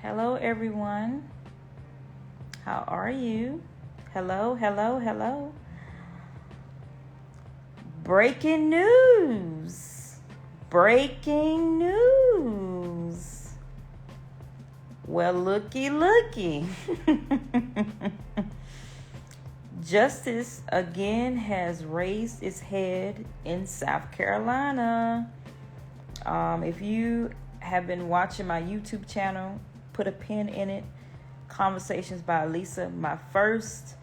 Hello, everyone. How are you? Hello, hello, hello. Breaking news. Breaking news. Well, looky. Justice again has raised its head in South Carolina. If you have been watching my YouTube channel, put a pin in it. Conversations by Lisa. My first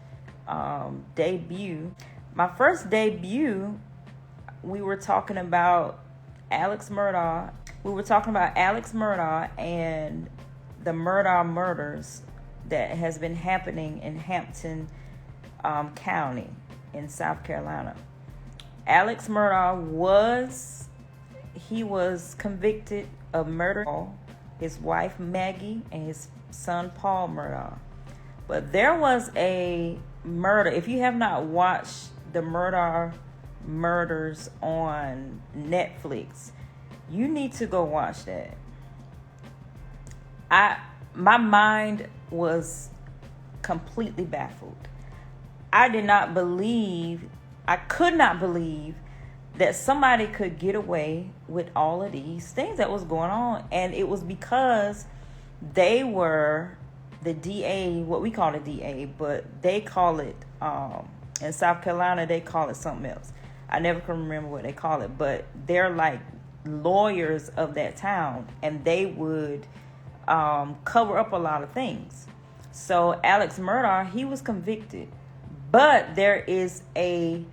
debut. We were talking about Alex Murdaugh. And the Murdaugh murders that has been happening in Hampton County in South Carolina. Alex Murdaugh was convicted of murder his wife Maggie and his son Paul Murdaugh. But there was a murder. If you have not watched the Murdaugh murders on Netflix, you need to go watch that. My mind was completely baffled. I could not believe that somebody could get away with all of these things that was going on. And it was because they were the DA, what we call the DA, but they call it, in South Carolina, they call it something else. I never can remember what they call it, but they're like lawyers of that town, and they would cover up a lot of things. So Alex Murdaugh, he was convicted, but there is a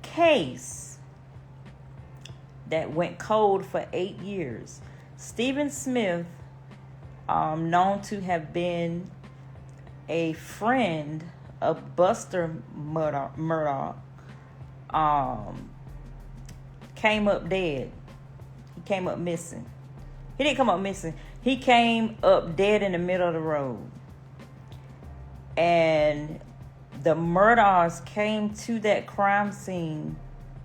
case that went cold for 8 years. Stephen Smith, known to have been a friend of Buster Murdaugh, came up dead. He came up missing. He didn't come up missing. He came up dead in the middle of the road. And the Murdaughs came to that crime scene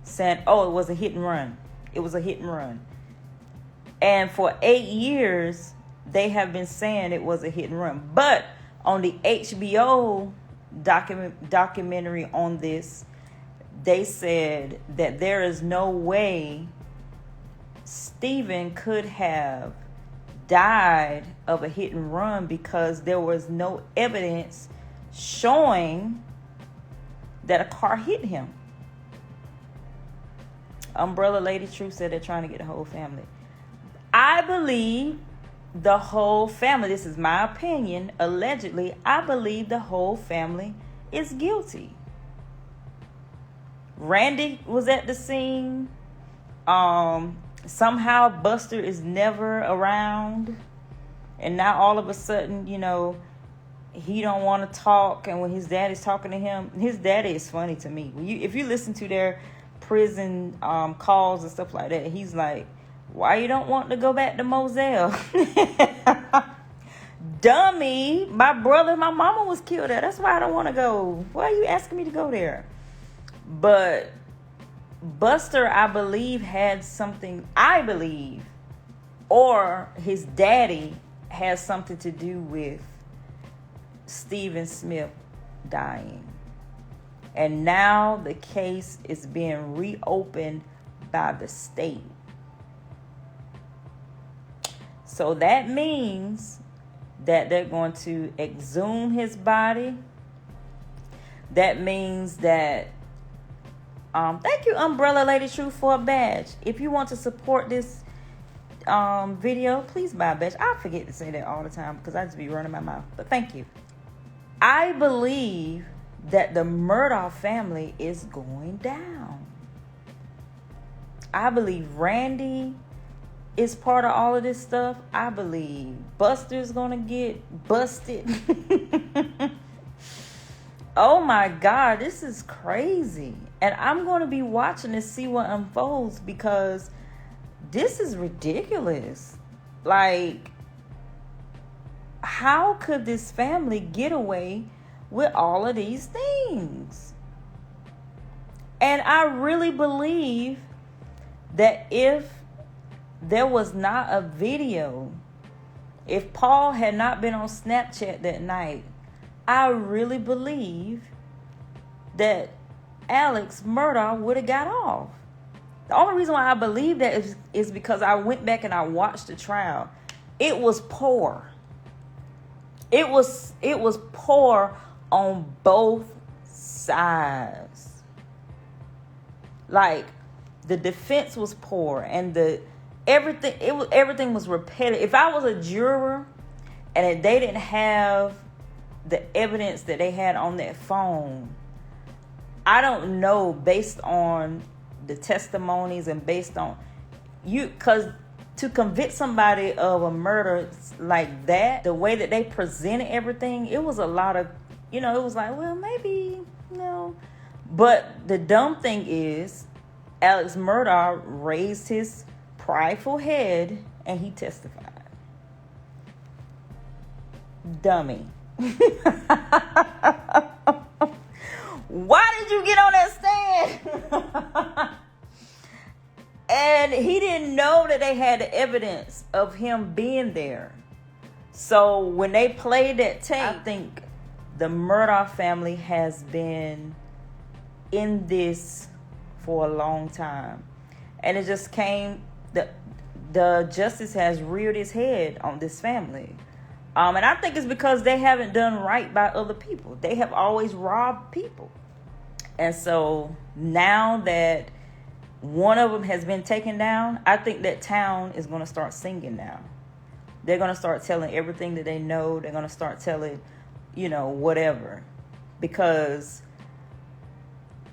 saying, oh, it was a hit and run. It was a hit and run. And for 8 years, they have been saying it was a hit and run. But on the HBO documentary on this, they said that there is no way Stephen could have died of a hit and run because there was no evidence showing that a car hit him. Umbrella Lady Truth said they're trying to get the whole family. I believe the whole family, this is my opinion, allegedly, I believe the whole family is guilty. Randy was at the scene. Somehow Buster is never around. And now all of a sudden, he don't want to talk. And when his dad is talking to him, his daddy is funny to me. If you listen to their prison calls and stuff like that, he's like, why you don't want to go back to Moselle? Dummy, my mama was killed there. That's why I don't want to go. Why are you asking me to go there? But Buster, I believe, had something, or his daddy has something to do with Stephen Smith dying. And now the case is being reopened by the state. So that means that they're going to exhume his body. That means that, thank you, Umbrella Lady Truth, for a badge. If you want to support this video, please buy a badge. I forget to say that all the time because I just be running my mouth. But thank you. I believe that the Murdaugh family is going down. I believe Randy is part of all of this stuff. I believe Buster's gonna get busted. Oh my God, this is crazy. And I'm going to be watching to see what unfolds because this is ridiculous. Like, how could this family get away with all of these things? And I really believe that if there was not a video, If Paul had not been on Snapchat that night, I really believe that Alex Murdaugh would have got off. The only reason why I believe that is because I went back and I watched the trial. It was poor. It was poor on both sides. Like, the defense was poor, and everything was repetitive. If I was a juror and if they didn't have the evidence that they had on that phone, I don't know, based on the testimonies and based on because to convict somebody of a murder like that, the way that they presented everything, it was a lot of, it was like, well, maybe, no. But the dumb thing is, Alex Murdaugh raised his prideful head and he testified. Dummy. Why did you get on that stand? And he didn't know that they had the evidence of him being there. So when they played that tape, I think the Murdaugh family has been in this for a long time. And it just came, the justice has reared its head on this family. And I think it's because they haven't done right by other people. They have always robbed people. And so now that one of them has been taken down, I think that town is going to start singing now. They're going to start telling everything that they know. They're going to start telling, whatever. Because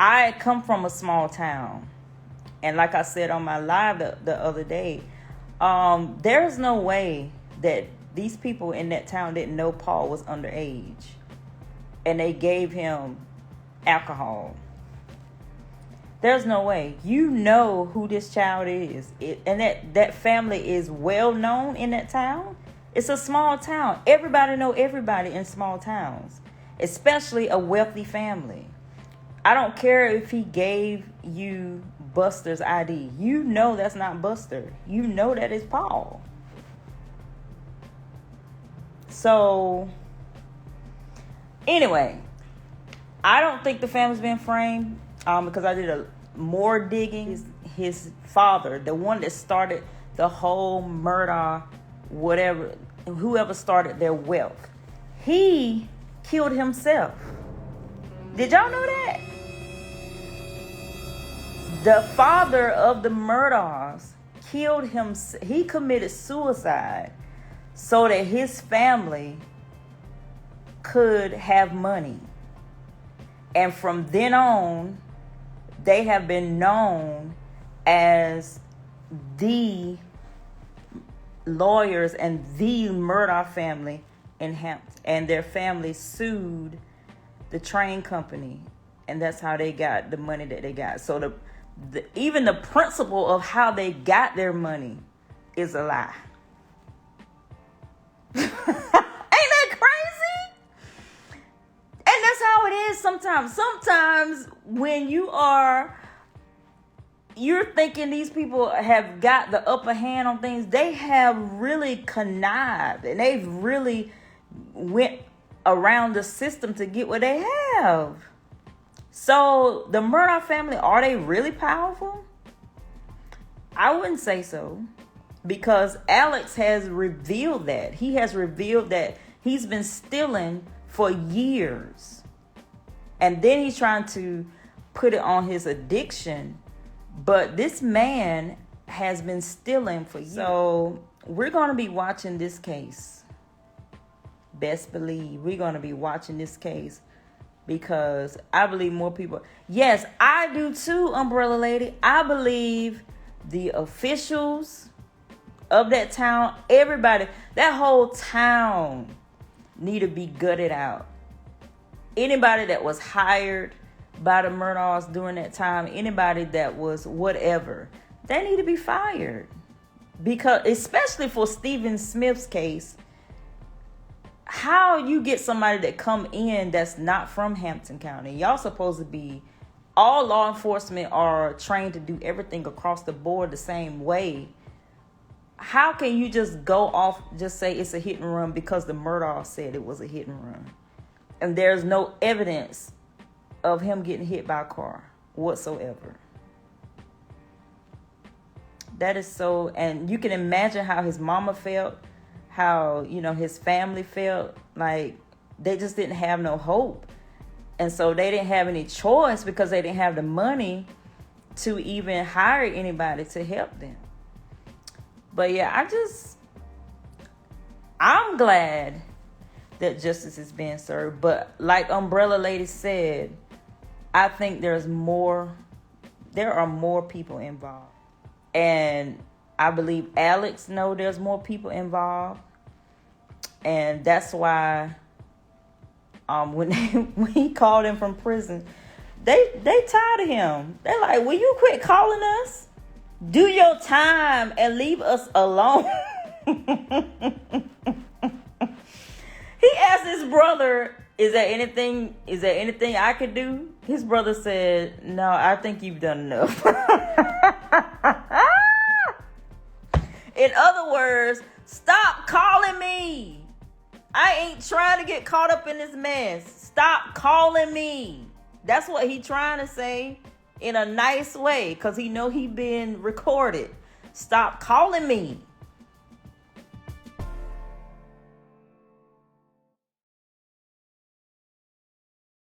I come from a small town. And like I said on my live the other day, there's no way that these people in that town didn't know Paul was underage. And they gave him alcohol. There's no way. You know who this child is. And that family is well known in that town. It's a small town. Everybody know everybody in small towns. Especially a wealthy family. I don't care if he gave you Buster's ID. You know that's not Buster. You know that is Paul. So, anyway, I don't think the family's been framed because I did more digging. His father, the one that started the whole Murdaugh, whoever started their wealth, he killed himself. Did y'all know that? The father of the Murdaughs killed him. He committed suicide so that his family could have money. And from then on, they have been known as the lawyers and the Murdaugh family in Hampton. And their family sued the train company. And that's how they got the money that they got. So even the principle of how they got their money is a lie. Ain't that crazy? And that's how it is sometimes. Sometimes when you're thinking these people have got the upper hand on things, they have really connived and they've really went around the system to get what they have. So the Murdaugh family, are they really powerful? I wouldn't say so. Because Alex has revealed that. He has revealed that he's been stealing for years. And then he's trying to put it on his addiction. But this man has been stealing for years. So we're going to be watching this case. Best believe we're going to be watching this case. Because I believe more people. Yes, I do too, Umbrella Lady. I believe the officials of that town, everybody, that whole town need to be gutted out. Anybody that was hired by the Murdaughs during that time, anybody that was whatever, they need to be fired. Because, especially for Stephen Smith's case, how you get somebody that come in that's not from Hampton County? Y'all supposed to be, all law enforcement are trained to do everything across the board the same way. how can you just go off, just say it's a hit and run because the Murdaughs said it was a hit and run? And there's no evidence of him getting hit by a car whatsoever. That is so, and you can imagine how his mama felt, how, his family felt. Like, they just didn't have no hope. And so they didn't have any choice because they didn't have the money to even hire anybody to help them. But yeah, I'm glad that justice is being served. But like Umbrella Lady said, I think there are more people involved. And I believe Alex knows there's more people involved. And that's why when he called him from prison, they tired of him. They're like, will you quit calling us? Do your time and leave us alone. He asked his brother, is there anything I could do? His brother said, no, I think you've done enough. In other words, stop calling me. I ain't trying to get caught up in this mess. Stop calling me. That's what he trying to say in a nice way, because he know he been recorded. Stop calling me.